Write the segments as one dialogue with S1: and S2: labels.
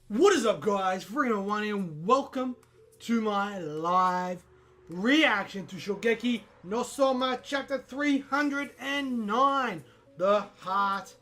S1: What is up, guys? Freedom1 and welcome to my live reaction to Shogeki no Soma chapter 309. The Heart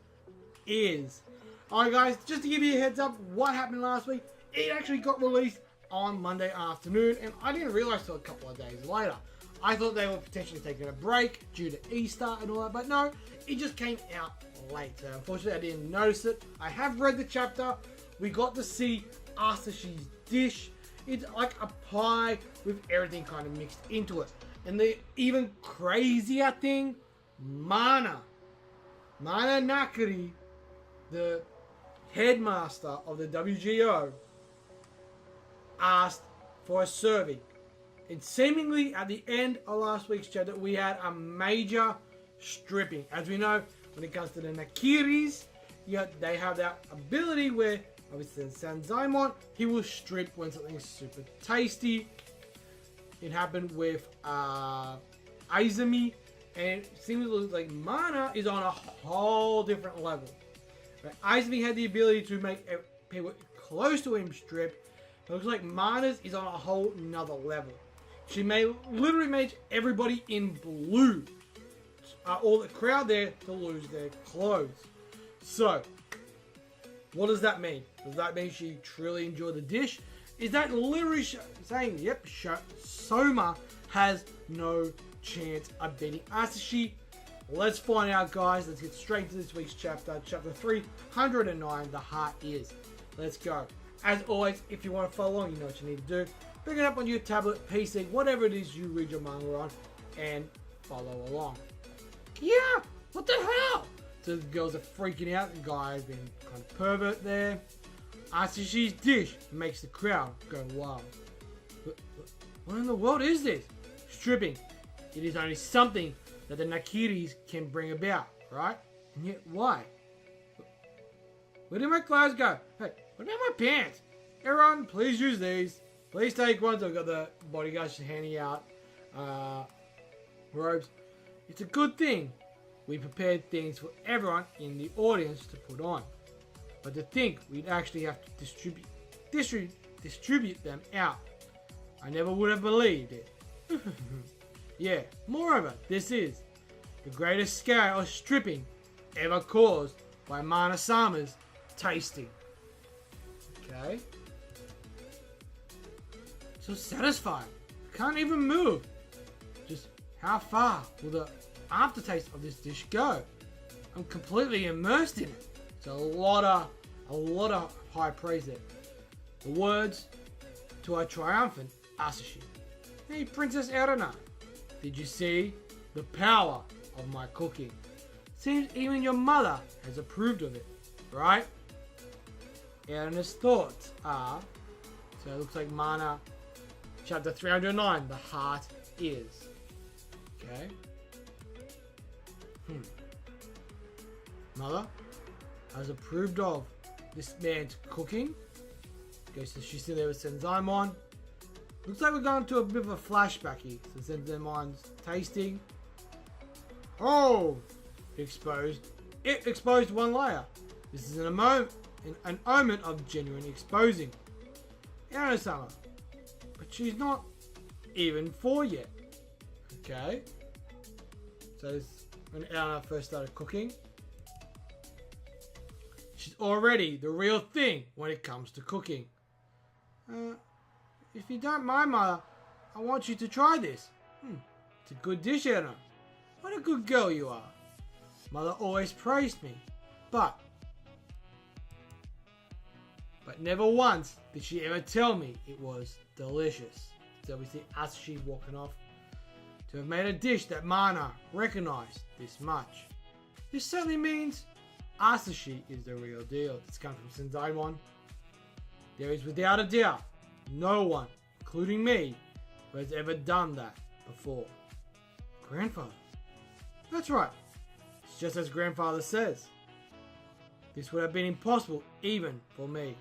S1: Is. Alright guys, just to give you a heads up what happened last week, it actually got released on Monday afternoon and I didn't realize till a couple of days later. I thought they were potentially taking a break due to Easter and all that, but no, it just came out late. So unfortunately I didn't notice it. I have read the chapter. We got to see Asashi's dish. It's like a pie with everything kind of mixed into it. And the even crazier thing, Mana Nakari, the headmaster of the WGO, asked for a serving. And seemingly at the end of last week's chapter, we had a major stripping. As we know, when it comes to the Nakiris, they have that ability where, obviously, Sanzaimon, he will strip when something's super tasty. It happened with Izumi, and it seems like Mana is on a whole different level. Right? Izumi had the ability to make people close to him strip. It looks like Mana's is on a whole nother level. She literally made everybody in blue, all the crowd there, to lose their clothes. So, what does that mean? Does that mean she truly enjoyed the dish? Is that literally saying, yep, Souma has no chance of beating Asashi? Let's find out, guys. Let's get straight to this week's chapter. Chapter 309, The Heart Is. Let's go. As always, if you want to follow along, you know what you need to do. Pick it up on your tablet, PC, whatever it is you read your manga on, and follow along. Yeah, what the hell? So the girls are freaking out. The guy's been kind of pervert there. Asashi's dish makes the crowd go wild. What in the world is this? Stripping. It is only something that the Nakiris can bring about, right? And yet, why? Where did my clothes go? Hey, what about my pants? Everyone, please use these. Please take one. So I've got the bodyguards handing out robes. It's a good thing we prepared things for everyone in the audience to put on. But to think we'd actually have to distribute them out. I never would have believed it. Yeah, moreover, this is the greatest scale of stripping ever caused by Mana-sama's tasting. Okay. So satisfied. Can't even move. Just how far will the aftertaste of this dish go? I'm completely immersed in it. It's a lot of high praise there. The words to our triumphant Asashi. Hey, Princess Erina, did you see the power of my cooking? Seems even your mother has approved of it, right? Erina's thoughts are, so it looks like Mana, chapter 309, The Heart Is. Okay. Mother has approved of this man's cooking. Okay, so she's still there with Sanzaimon. Looks like we're going to a bit of a flashback here. So Senzaimon's tasting. Oh! It exposed one layer. This is an omen of genuine exposing. Erina-sama. But she's not even 4 yet. Okay. So this, when Erina first started cooking, she's already the real thing when it comes to cooking. If you don't mind, Mother, I want you to try this. It's a good dish, Erina. What a good girl you are. Mother always praised me, but never once did she ever tell me it was delicious. So we see Asashi walking off. To have made a dish that Mana recognized this much. This certainly means Asashi is the real deal. It's come from Sanzaimon. There is without a doubt no one, including me, who has ever done that before. Grandfather. That's right. It's just as Grandfather says. This would have been impossible even for me.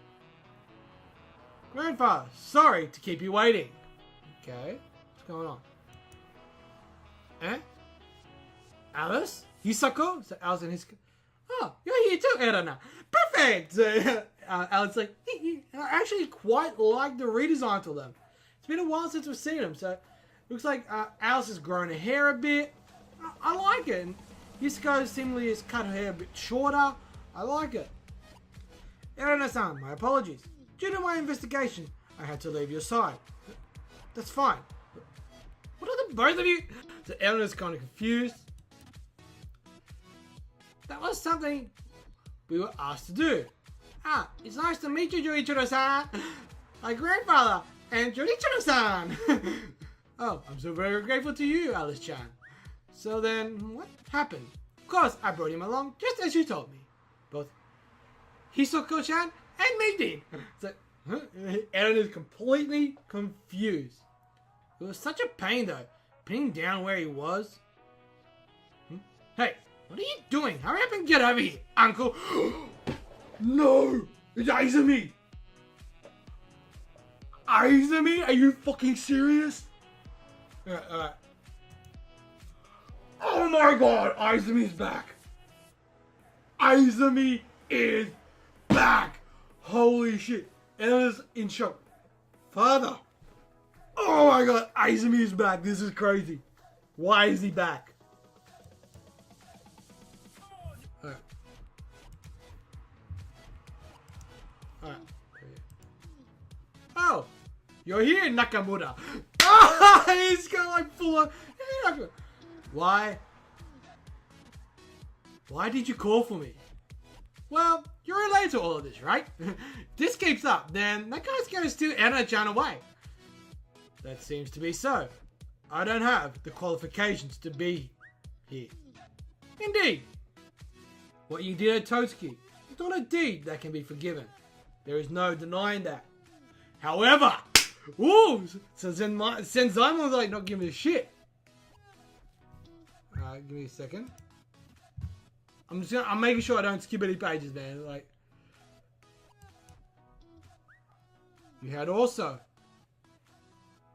S1: Grandfather, sorry to keep you waiting. Okay, what's going on? Eh? Alice? Hisako? So Alice and his... Oh, you're here too, Erana. Perfect! So, Alan's like, I actually quite like the redesign to them. It's been a while since we've seen them, so looks like Alice has grown her hair a bit. I like it. And Yusuko seemingly has cut her hair a bit shorter. I like it. Erana-san, my apologies. Due to my investigation, I had to leave your side. That's fine. What are the both of you? So Erana's kind of confused. That was something we were asked to do. It's nice to meet you, Jouichirou-san. My grandfather and Jouichirou-san. Oh, I'm so very grateful to you, Alice-chan. So then, what happened? Of course, I brought him along, just as you told me. Both Hisoko-chan and me did. So, Eren is completely confused. It was such a pain, though, pinning down where he was. Hey, what are you doing? Hurry up and get over here, uncle. No! It's Izumi! Izumi? Are you fucking serious? Alright. Oh my god! Izumi's back! Izumi is back! Holy shit. Ella's in shock. Father! Oh my god! Izumi is back. This is crazy. Why is he back? Alright. Oh! You're here, Nakamura! Ah! He's got like full on... Why? Why did you call for me? Well, you're related to all of this, right? If this keeps up, then that guy's gonna steal Erana-chan away. That seems to be so. I don't have the qualifications to be here. Indeed. What you did at Totsuki is not a deed that can be forgiven. There is no denying that. However, ooh, so Senzaemon's like not giving a shit. Give me a second. I'm making sure I don't skip any pages, man. Like, you had also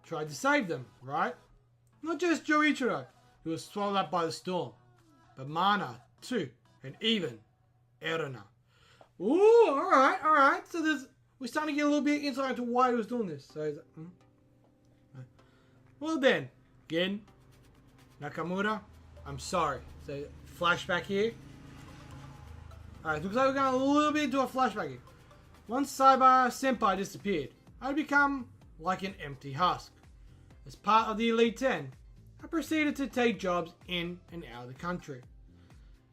S1: tried to save them, right? Not just Jouichirou, who was swallowed up by the storm, but Mana too, and even Erana. Ooh, alright. So we're starting to get a little bit insight into why he was doing this. So he's like, well then, Gen, Nakamura, I'm sorry. So flashback here. Alright, looks like we're going a little bit into a flashback here. Once Cyber Senpai disappeared, I'd become like an empty husk. As part of the Elite 10, I proceeded to take jobs in and out of the country.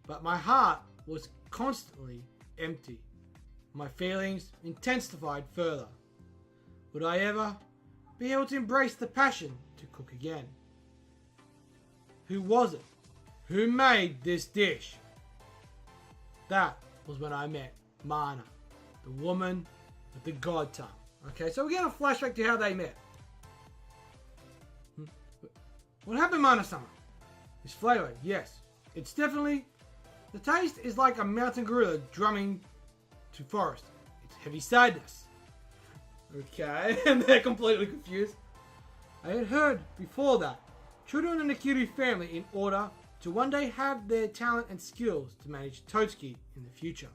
S1: But my heart was constantly empty. My feelings intensified further. Would I ever be able to embrace the passion to cook again? Who was it? Who made this dish? That was when I met Mana, the woman with the god tongue. Okay, so we're getting a flashback to how they met. What happened, Mana-sama? This flavor, yes. It's definitely... The taste is like a mountain gorilla drumming to forest. It's heavy sadness. Okay, and they're completely confused. I had heard before that children in the Kiryu family, in order to one day have their talent and skills to manage Totsuki in the future,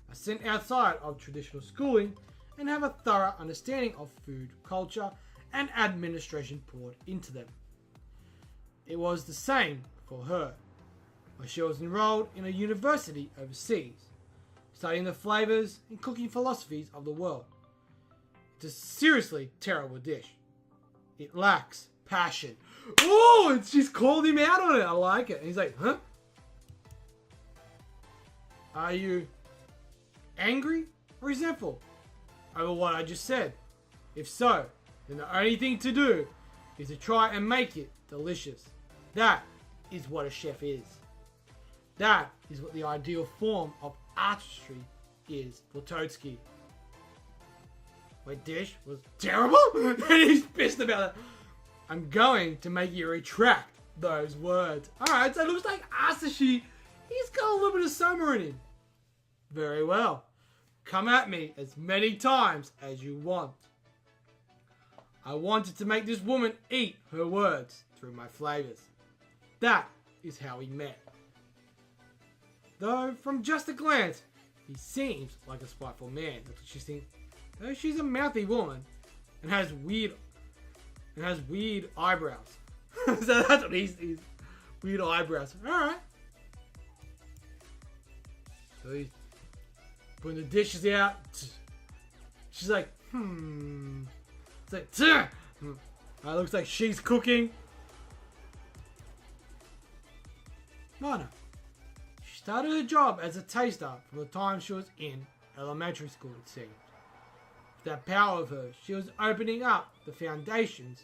S1: are sent outside of traditional schooling and have a thorough understanding of food, culture, and administration poured into them. It was the same for her, where she was enrolled in a university overseas, studying the flavors and cooking philosophies of the world. It's a seriously terrible dish. It lacks passion. Oh, and she's called him out on it. I like it. And he's like, huh? Are you angry or resentful over what I just said? If so, then the only thing to do is to try and make it delicious. That is what a chef is. That is what the ideal form of artistry is for Totsuki. My dish was terrible? And he's pissed about it. I'm going to make you retract those words. Alright, so it looks like Asashi, he's got a little bit of summer in him. Very well. Come at me as many times as you want. I wanted to make this woman eat her words through my flavors. That is how we met. Though, from just a glance, he seems like a spiteful man. That's what she thinks. Though she's a mouthy woman and has weird eyebrows. So that's what he sees. Weird eyebrows. Alright. So he's putting the dishes out. She's like, It's like, looks like she's cooking. Mana. She started her job as a taster from the time she was in elementary school, it seemed. With that power of hers, she was opening up the foundation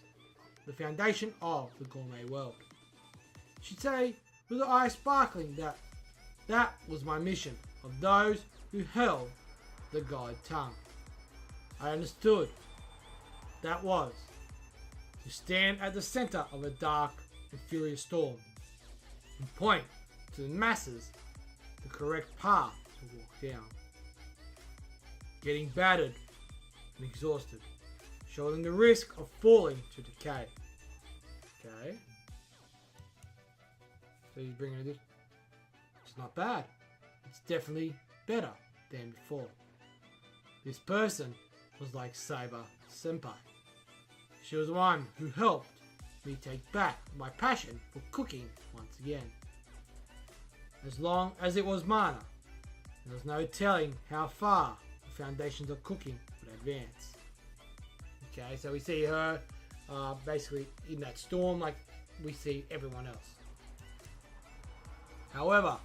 S1: of the gourmet world. She'd say, with her eyes sparkling, that was my mission, of those who held the god tongue. I understood. That was to stand at the center of a dark and furious storm and point to the masses the correct path to walk down. Getting battered and exhausted, showing the risk of falling to decay. Okay. So he's bringing it in. It's not bad. It's definitely better than before. This person was like Saber Senpai. She was the one who helped me take back my passion for cooking once again. As long as it was Mana, there was no telling how far the foundations of cooking would advance. Okay, so we see her basically in that storm like we see everyone else. However,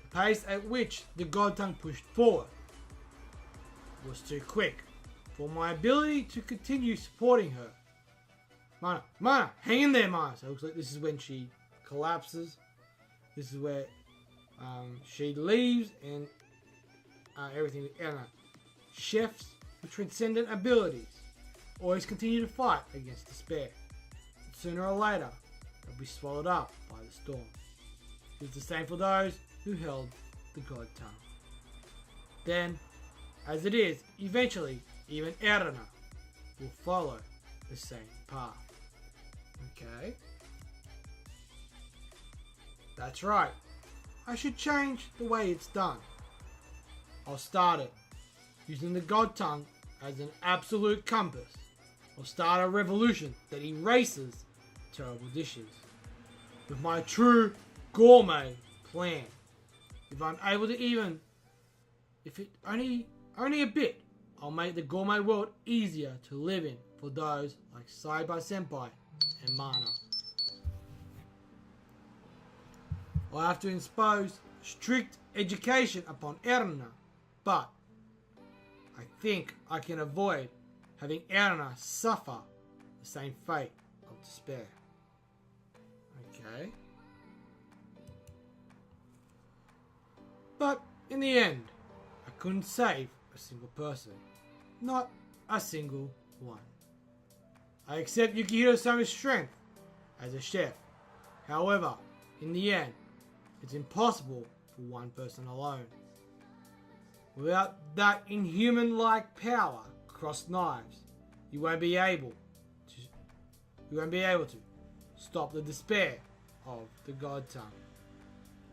S1: the pace at which the god tongue pushed forward was too quick for my ability to continue supporting her. Mana, hang in there, Mana. So it looks like this is when she collapses. This is where she leaves and everything. Chefs with transcendent abilities always continue to fight against despair. But sooner or later, they'll be swallowed up by the storm. It's the same for those who held the god tongue. Then, as it is, eventually, even Erna will follow the same path. Okay. That's right. I should change the way it's done. I'll start it using the god tongue as an absolute compass. I'll start a revolution that erases terrible dishes with my true gourmet plan. If I'm able to if it only a bit, I'll make the gourmet world easier to live in for those like Saber Senpai and Mana. I'll have to impose strict education upon Erna, but I think I can avoid having Erna suffer the same fate of despair. Okay. But in the end, I couldn't save a single person. Not a single one. I accept Yukihira Souma's strength as a chef. However, in the end, it's impossible for one person alone. Without that inhuman-like power across knives, you won't be able to stop the despair of the god tongue.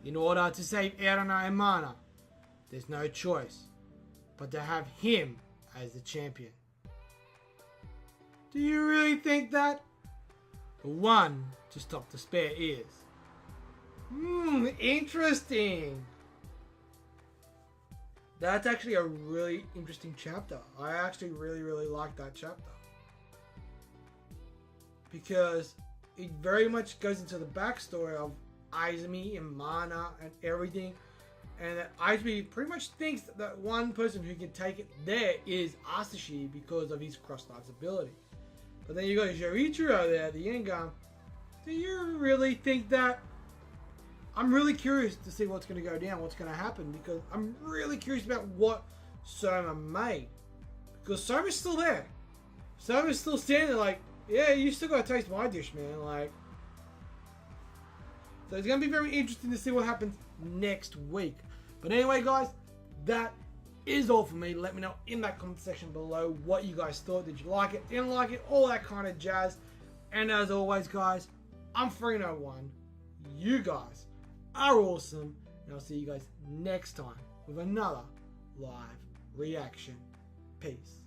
S1: In order to save Erna and Mana, there's no choice but to have him as the champion. Do you really think that? The one to stop despair is. Interesting. That's actually a really interesting chapter. I actually really like that chapter. Because it very much goes into the backstory of Izumi and Mana and everything. And that Izumi pretty much thinks that one person who can take it there is Asashi because of his cross-knives ability. But then you got Jouichirou there at the end going, do you really think that? I'm really curious to see what's going to go down, what's going to happen, because I'm really curious about what Souma made. Because Souma's still there. Souma's still standing there like, yeah, you still got to taste my dish, man. Like, so it's going to be very interesting to see what happens next week. But anyway, guys, that is all for me. Let me know in that comment section below what you guys thought. Did you like it? Didn't like it? All that kind of jazz. And as always, guys, I'm Frino1. You guys are awesome. And I'll see you guys next time with another live reaction. Peace.